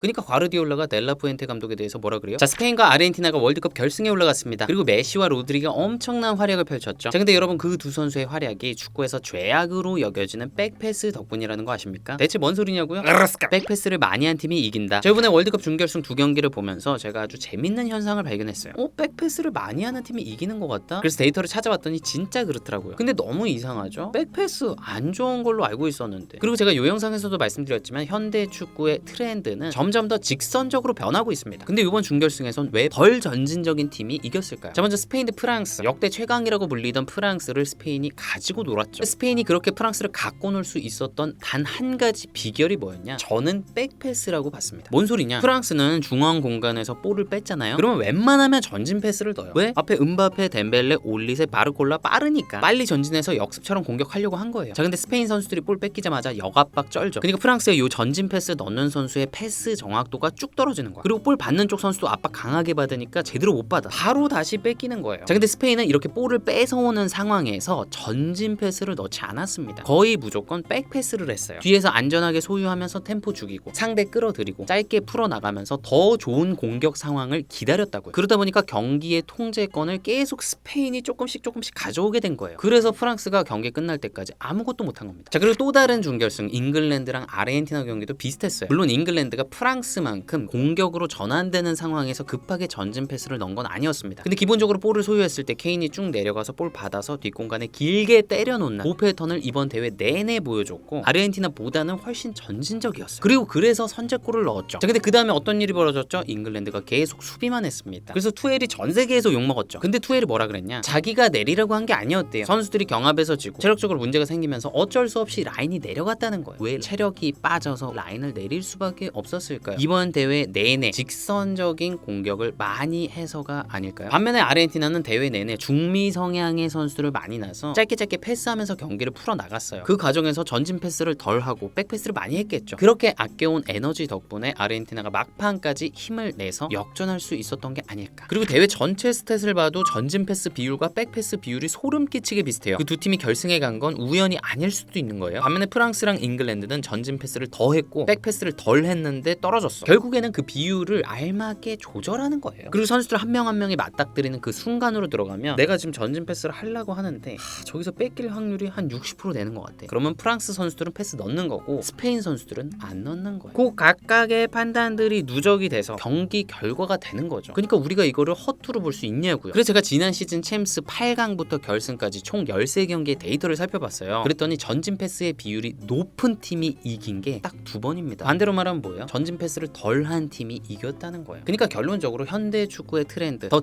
그러니까 과르디올라가 델라푸엔테 감독에 대해서 뭐라 그래요? 자, 스페인과 아르헨티나가 월드컵 결승에 올라갔습니다. 그리고 메시와 로드리가 엄청난 활약을 펼쳤죠. 자, 근데 여러분 그 두 선수의 활약이 축구에서 죄악으로 여겨지는 백패스 덕분이라는 거 아십니까? 대체 뭔 소리냐고요? 백패스를 많이 한 팀이 이긴다. 자, 이번에 월드컵 준결승 두 경기를 보면서 제가 아주 재밌는 현상을 발견했어요. 백패스를 많이 하는 팀이 이기는 것 같다? 그래서 데이터를 찾아봤더니 진짜 그렇더라고요. 근데 너무 이상하죠? 백패스 안 좋은 걸로 알고 있었는데. 그리고 제가 요 영상에서도 말씀드렸지만 현대 축구의 트렌드는 점점 더 직선적으로 변하고 있습니다. 근데 이번 준결승에선 왜 덜 전진적인 팀이 이겼을까요? 자, 먼저 스페인 대 프랑스. 역대 최강이라고 불리던 프랑스를 스페인이 가지고 놀았죠. 스페인이 그렇게 프랑스를 갖고 놀 수 있었던 단 한 가지 비결이 뭐였냐? 저는 백패스라고 봤습니다. 뭔 소리냐? 프랑스는 중앙 공간에서 볼을 뺐잖아요. 그러면 웬만하면 전진 패스를 넣어요. 왜? 앞에 음바페, 덴벨레, 올리세, 바르콜라 빠르니까 빨리 전진해서 역습처럼 공격하려고 한 거예요. 자, 근데 스페인 선수들이 볼 뺏기자마자 역압박 쩔죠. 그러니까 프랑스의 요 전진 패스 넣는 선수의 패스 정확도가 쭉 떨어지는 거야. 그리고 볼 받는 쪽 선수도 압박 강하게 받으니까 제대로 못 받아. 바로 다시 뺏기는 거예요. 자, 근데 스페인은 이렇게 볼을 뺏어오는 상황에서 전진 패스를 넣지 않았습니다. 거의 무조건 백 패스를 했어요. 뒤에서 안전하게 소유하면서 템포 죽이고 상대 끌어들이고 짧게 풀어나가면서 더 좋은 공격 상황을 기다렸다고요. 그러다 보니까 경기의 통제권을 계속 스페인이 조금씩 가져오게 된 거예요. 그래서 프랑스가 경기 끝날 때까지 아무것도 못한 겁니다. 자, 그리고 또 다른 준결승 잉글랜드랑 아르헨티나 경기도 비슷했어요. 물론 잉글랜드가 프랑스만큼 공격으로 전환되는 상황에서 급하게 전진 패스를 넣은 건 아니었습니다. 근데 기본적으로 볼을 소유했을 때 케인이 쭉 내려가서 볼 받아서 뒷공간에 길게 때려놓는 그 패턴을 이번 대회 내내 보여줬고 아르헨티나보다는 훨씬 전진적이었어요. 그리고 그래서 선제골을 넣었죠. 자, 근데 그 다음에 어떤 일이 벌어졌죠? 잉글랜드가 계속 수비만 했습니다. 그래서 투엘이 전 세계에서 욕먹었죠. 근데 투엘이 뭐라 그랬냐? 자기가 내리라고 한 게 아니었대요. 선수들이 경합에서 지고 체력적으로 문제가 생기면서 어쩔 수 없이 라인이 내려갔다는 거예요. 왜 체력이 빠져서 라인을 내릴 수밖에 없었을까요? 이번 대회 내내 직선적인 공격을 많이 해서가 아닐까요? 반면에 아르헨티나는 대회 내내 중미 성향의 선수들을 많이 나서 짧게 패스하면서 경기를 풀어나갔어요. 그 과정에서 전진 패스를 덜 하고 백 패스를 많이 했겠죠. 그렇게 아껴온 에너지 덕분에 아르헨티나가 막판까지 힘을 내서 역전할 수 있었던 게 아닐까. 그리고 대회 전체 스탯을 봐도 전진 패스 비율과 백 패스 비율이 소름 끼치게 비슷해요. 그 두 팀이 결승에 간 건 우연이 아닐 수도 있는 거예요. 반면에 프랑스랑 잉글랜드는 전진 패스를 더 했고 백 패스를 덜 했는데 떨어졌어. 결국에는 그 비율을 알맞게 조절하는 거예요. 그리고 선수들 한 명 한 명이 맞닥뜨리는 그 순간으로 들어가면 내가 지금 전진 패스를 하려고 하는데 저기서 뺏길 확률이 한 60% 되는 것 같아. 그러면 프랑스 선수들은 패스 넣는 거고 스페인 선수들은 안 넣는 거예요. 그 각각의 판단들이 누적이 돼서 경기 결과가 되는 거죠. 그러니까 우리가 이거를 허투루 볼 수 있냐고요. 그래서 제가 지난 시즌 챔스 8강부터 결승까지 총 13경기의 데이터를 살펴봤어요. 그랬더니 전진 패스의 비율이 높은 팀이 이긴 게 딱 2번입니다. 반대로 말하면 뭐예요? 전진 패스를 덜 한 팀이 이겼다는 거예요. 그러니까 결론적으로 현대 축구의 트렌드, 더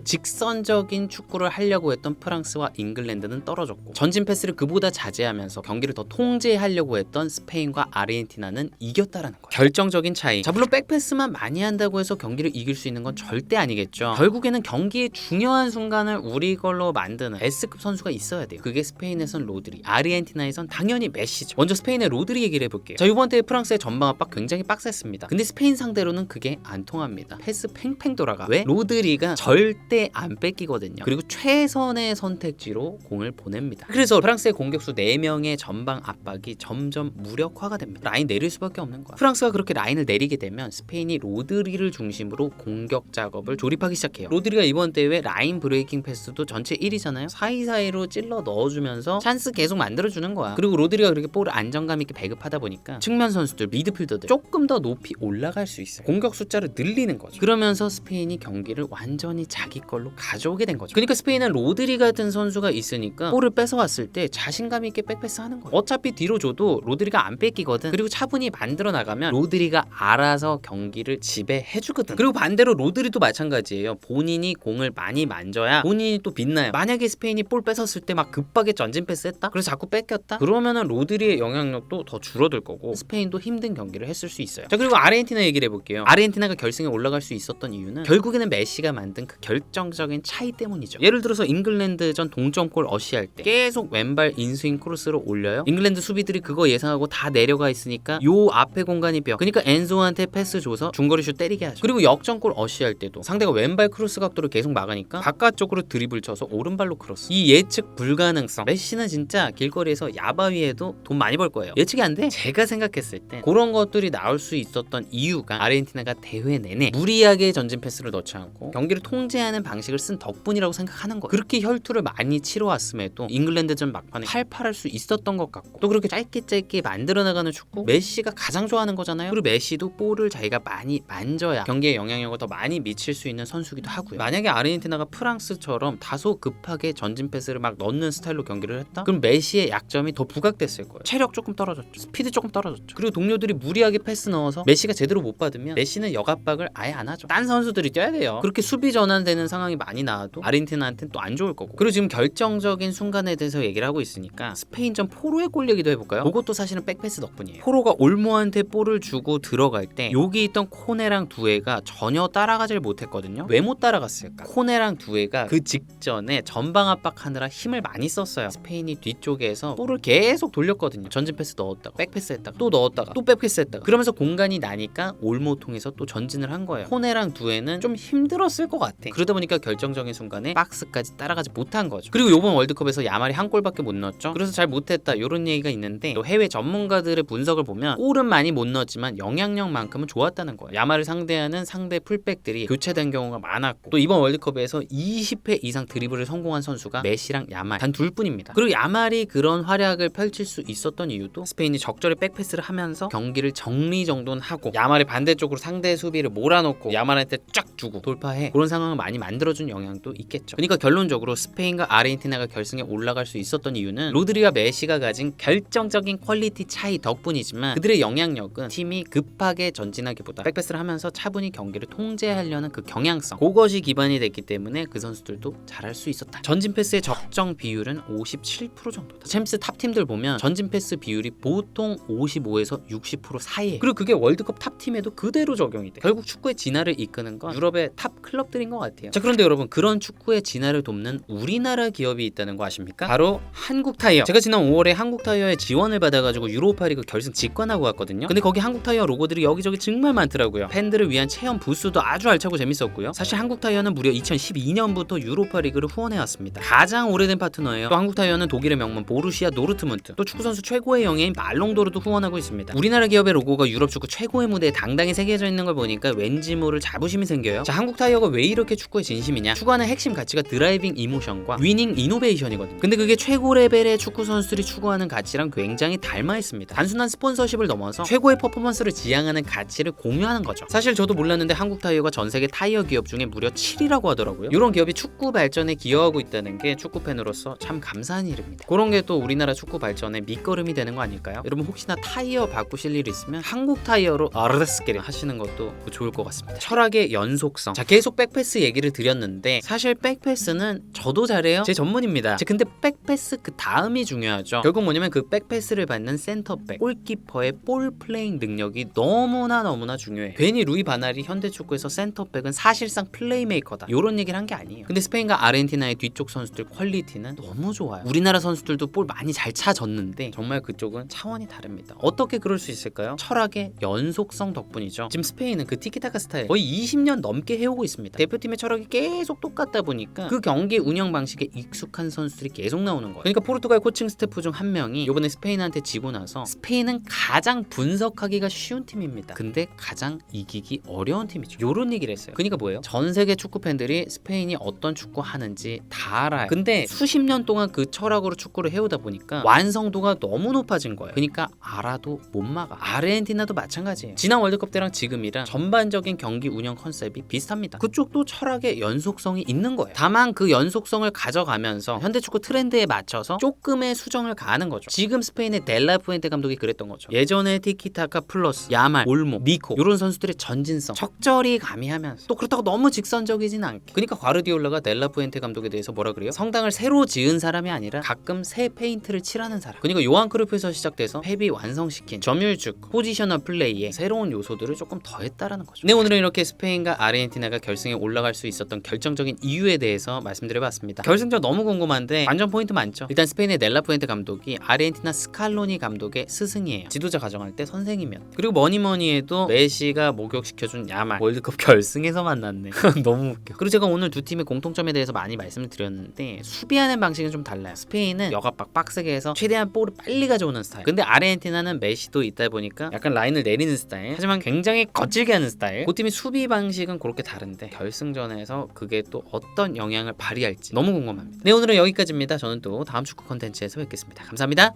직선적인 축구를 하려고 했던 프랑스와 잉글랜드는 떨어졌고 전진 패스를 그보다 자제하면서 경기를 더 통제하려고 했던 스페인과 아르헨티나는 이겼다라는 거예요. 결정적인 차이. 자, 물론 백패스만 많이 한다고 해서 경기를 이길 수 있는 건 절대 아니겠죠. 결국에는 경기의 중요한 순간을 우리 걸로 만드는 S급 선수가 있어야 돼요. 그게 스페인에선 로드리, 아르헨티나에선 당연히 메시죠. 먼저 스페인의 로드리 얘기를 해볼게요. 자, 이번 대회 프랑스의 전방 압박 굉장히 빡셌습니다. 근데 스페인 상대로는 그게 안 통합니다. 패스 팽팽 돌아가. 왜? 로드리가 절대 안 뺏기거든요. 그리고 최선의 선택지로 공을 보냅니다. 그래서 프랑스의 공격수 4명의 전방 압박이 점점 무력화가 됩니다. 라인 내릴 수밖에 없는 거야. 프랑스가 그렇게 라인을 내리게 되면 스페인이 로드리를 중심으로 공격 작업을 조립하기 시작해요. 로드리가 이번 대회 라인 브레이킹 패스도 전체 1위잖아요. 사이사이로 찔러 넣어주면서 찬스 계속 만들어주는 거야. 그리고 로드리가 그렇게 볼을 안정감 있게 배급하다 보니까 측면 선수들, 미드필더들 조금 더 높이 올라갈 수 있어요. 공격 숫자를 늘리는 거죠. 그러면서 스페인이 경기를 완전히 자기 걸로 가져오게 된 거죠. 그러니까 스페인은 로드리 같은 선수가 있으니까 볼을 뺏어왔을 때 자신감 있게 백패스 하는 거예요. 어차피 뒤로 줘도 로드리가 안 뺏기거든. 그리고 차분히 만들어 나가면 로드리가 알아서 경기를 지배해주거든. 그리고 반대로 로드리도 마찬가지예요. 본인이 공을 많이 만져야 본인이 또 빛나요. 만약에 스페인이 볼 뺏었을 때 막 급하게 전진 패스했다? 그래서 자꾸 뺏겼다? 그러면은 로드리의 영향력도 더 줄어들 거고 스페인도 힘든 경기를 했을 수 있어요. 자, 그리고 아르헨티나 얘기를 해볼게요. 아르헨티나가 결승에 올라갈 수 있었던 이유는 결국에는 메시가 만든 그 결정적인 차이 때문이죠. 예를 들어서 잉글랜드전 동점골 어시할 때 계속 왼발 인스윙 크로스로 올려요. 잉글랜드 수비들이 그거 예상하고 다 내려가 있으니까 요 앞에 공간이 비어. 그러니까 엔소한테 패스 줘서 중거리 슛 때리게 하죠. 그리고 역전골 어시할 때도 상대가 왼발 크로스 각도를 계속 막으니까 바깥쪽으로 드리블 쳐서 오른발로 크로스. 이 예측 불가능성. 메시는 진짜 길거리에서 야바위에도 돈 많이 벌 거예요. 예측이 안 돼? 제가 생각했을 때 그런 것들이 나올 수 있었던 이유가 아르헨티나가 대회 내내 무리하게 전진 패스를 넣지 않고 경기를 통제하는 방식을 쓴 덕분이라고 생각하는 거예요. 그렇게 혈투를 많이 치러왔음에도 잉글랜드전 막판에 팔팔할 수 있었던 것 같고, 또 그렇게 짧게 만들어 나가는 축구 메시가 가장 좋아하는 거잖아요. 그리고 메시도 볼을 자기가 많이 만져야 경기에 영향력을 더 많이 미칠 수 있는 선수기도 하고요. 만약에 아르헨티나가 프랑스처럼 다소 급하게 전진 패스를 막 넣는 스타일로 경기를 했다? 그럼 메시의 약점이 더 부각됐을 거예요. 체력 조금 떨어졌죠. 스피드 조금 떨어졌죠. 그리고 동료들이 무리하게 패스 넣어서 메시가 제대로 못 받으면 메시는 역압박을 아예 안 하죠. 딴 선수들이 뛰어야 돼요. 그렇게 수비 전환되는 상황이 많이 나와도 아르헨티나한테는 또 안 좋을 거고. 그리고 지금 결정적인 순간에 대해서 얘기를 하고 있으니까 스페인전 포로의 골 얘기도 해볼까요? 그것도 사실은 백패스 덕분이에요. 포로가 올모한테 볼을 주고 들어갈 때 여기 있던 코네랑 두에가 전혀 따라가질 못했거든요. 왜 못 따라갔을까? 코네랑 두에가 그 직전에 전방 압박하느라 힘을 많이 썼어요. 스페인이 뒤쪽에서 볼을 계속 돌렸거든요. 전진 패스 넣었다가 백패스 했다가 또 넣었다가 또 백패스 했다가, 그러면서 공간이 나니까 올모 통해서 또 전진을 한 거예요. 코네랑 두에는 좀 힘들었을 것 같아. 그러다 보니까 결정적인 순간에 박스까지 따라가지 못한 거죠. 그리고 이번 월드컵에서 야말이 한 골밖에 못 넣었죠. 그래서 잘 못했다 이런 얘기가 있는데, 또 해외 전문가들의 분석을 보면 골은 많이 못 넣었지만 영향력만큼은 좋았다는 거예요. 야말을 상대하는 상대 풀백들이 교체된 경우가 많았고, 또 이번 월드컵에서 20회 이상 드리블을 성공한 선수가 메시랑 야말 단 둘뿐입니다. 그리고 야말이 그런 활약을 펼칠 수 있었던 이유도 스페인이 적절히 백패스를 하면서 경기를 정리정돈하고 야말이 반대쪽으로 상대 수비를 몰아넣고 야말한테 쫙 주고 돌파해, 그런 상황을 많이 만들어준 영향도 있겠죠. 그러니까 결론적으로 스페인과 아르헨티나가 결승에 올라갈 수 있었던 이유는 로드리와 메시가 가진 결정적인 퀄리티 차이 덕분이지만, 그들의 영향력은 팀이 급하게 전진하기보다 백패스를 하면서 차분히 경기를 통제하려는 그 경향성, 그것이 기반이 됐기 때문에 그 선수들도 잘할 수 있었다. 전진 패스의 적정 비율은 57% 정도다. 챔스 탑팀들 보면 전진 패스 비율이 보통 55에서 60% 사이에, 그리고 그게 월드컵 탑팀에도 그대로 적용이 돼. 결국 축구의 진화를 이끄는 건 유럽의 탑 클럽들인 것 같아요. 자, 그런데 여러분, 그런 축구의 진화를 돕는 우리나라 기업이 있다는 거 아십니까? 바로 한국타이어. 제가 지난 5월에 한국타이어의 지원을 받아가지고 유로파리그 결승 직관하고 왔거든요. 근데 거기 한국타이어 로고들이 여기저기 정말 많더라고요. 팬들을 위한 체험 부스도 아주 알차고 재밌었고요. 사실 한국타이어는 무려 2012년부터 유로파리그를 후원해왔습니다. 가장 오래된 파트너예요. 또 한국타이어는 독일의 명문 보루시아 도르트문트, 또 축구선수 최고의 영예인 발롱도르도 후원하고 있습니다. 우리나라 기업의 로고가 유럽 축구 최고의 무대에 당당히 새겨져 있는 걸 보니까 왠지 모를 자부심이 생겨요. 자, 한국타이어가 왜 이렇게 축구에 진심이냐? 추구하는 핵심 가치가 드라이빙 이모션과 위닝 이노베이션이거든요. 근데 그게 최고 레벨의 축구 선수들이 추구하는 가치랑 굉장히 닮아 있습니다. 단순한 스폰서십을 넘어서 최고의 퍼포먼스를 지향하는 가치를 공유하는 거죠. 사실 저도 몰랐는데 한국타이어가 전 세계 타이어 기업 중에 무려 7위라고 하더라고요. 이런 기업이 축구 발전에 기여하고 있다는 게 축구 팬으로서 참 감사한 일입니다. 그런 게 또 우리나라 축구 발전의 밑거름이 되는 거 아닐까요? 여러분, 혹시나 타이어 바꾸실 일 있으면 한국타이어로 아르데스끼리 하시는 것도 좋을 것 같습니다. 철학의 연속성. 자, 계속 백패스 얘기를 드렸는데 사실 백패스는 저도 잘해요. 제 전문입니다. 근데 백패스 그 다음이 중요하죠. 결국 뭐냐면 그 백패스를 받는 센터백, 골키퍼의 볼 플레잉 능력이 너무나 중요해요. 괜히 루이 바날이 현대축구에서 센터백은 사실상 플레이메이커다 이런 얘기를 한 게 아니에요. 근데 스페인과 아르헨티나의 뒤쪽 선수들 퀄리티는 너무 좋아요. 우리나라 선수들도 볼 많이 잘 차졌는데 정말 그쪽은 차원이 다릅니다. 어떻게 그럴 수 있을까요? 철학의 연속성 덕분이죠. 지금 스페인은 그 티키타카 스타일 거의 20년 넘게 해오고 있습니다. 대표팀의 철학이 계속 똑같다 보니까 그 경기 운영 방식에 익숙한 선수들이 계속 나오는 거예요. 그러니까 포르투갈 코칭 스태프 중 한 명이 이번에 스페인한테 지고 나서 스페인은 가장 분석하기가 쉬운 팀입니다. 근데 가장 이기기 어려운 팀이죠. 요런 얘기를 했어요. 그러니까 뭐예요? 전 세계 축구 팬들이 스페인이 어떤 축구 하는지 다 알아요. 근데 수십 년 동안 그 철학으로 축구를 해오다 보니까 완성도가 너무 높아진 거예요. 그러니까 알아도 못 막아. 아르헨티나도 마찬가지예요. 지난 월드컵 때랑 지금이랑 전반적인 경기 운영 컨셉이 비슷합니다. 그쪽도 철학의 연속성이 있는 거예요. 다만 그 연속성을 가져가면서 현대축구 트렌드에 맞춰서 조금의 수정을 가하는 거죠. 지금 스페인의 델라푸엔테 감독이 그랬던 거죠. 예전에 티키타카 플러스 야말, 올모, 니코 이런 선수들의 전진성 적절히 가미하면서, 또 그렇다고 너무 직선적이진 않게. 그러니까 과르디올라가 델라푸엔테 감독에 대해서 뭐라 그래요? 성당을 새로 지은 사람이 아니라 가끔 새 페인트를 칠하는 사람. 그러니까 요한 크루이프에서 시작돼서 펩이 완성시킨 점유축, 포지셔널 플레이에 새로운 요소들을 조금 더했다라는 거죠. 네, 오늘은 이렇게 스페인과 아르헨티나가 결승에 올라갈 수 있었던 결정적인 이유에 대해서 말씀드려봤습니다. 결승전 너무 궁금한데 완전 포인트 많죠. 일단 스페인의 넬라푸엔테 감독이 아르헨티나 스칼로니 감독의 스승이에요. 지도자 가정할 때 선생이면. 그리고 뭐니뭐니 해도 메시가 목욕시켜준 야말, 월드컵 결승에서 만났네. 너무 웃겨. 그리고 제가 오늘 두 팀의 공통점에 대해서 많이 말씀을 드렸는데 수비하는 방식은 좀 달라요. 스페인은 역압박 빡세게 해서 최대한 볼을 빨리 가져오는 스타일. 근데 아르헨티나는 메시도 있다 보니까 약간 라인을 내리는 스타일. 하지만 굉장히 거칠게 하는 스타일. 그 팀이 수비 방식은 그렇게 다른데 결승전에서 그게 또 어떤 영향을 발휘할지 너무 궁금합니다. 네, 오늘은 여기까지입니다. 저는 또 다음 축구 컨텐츠에서 뵙겠습니다. 감사합니다.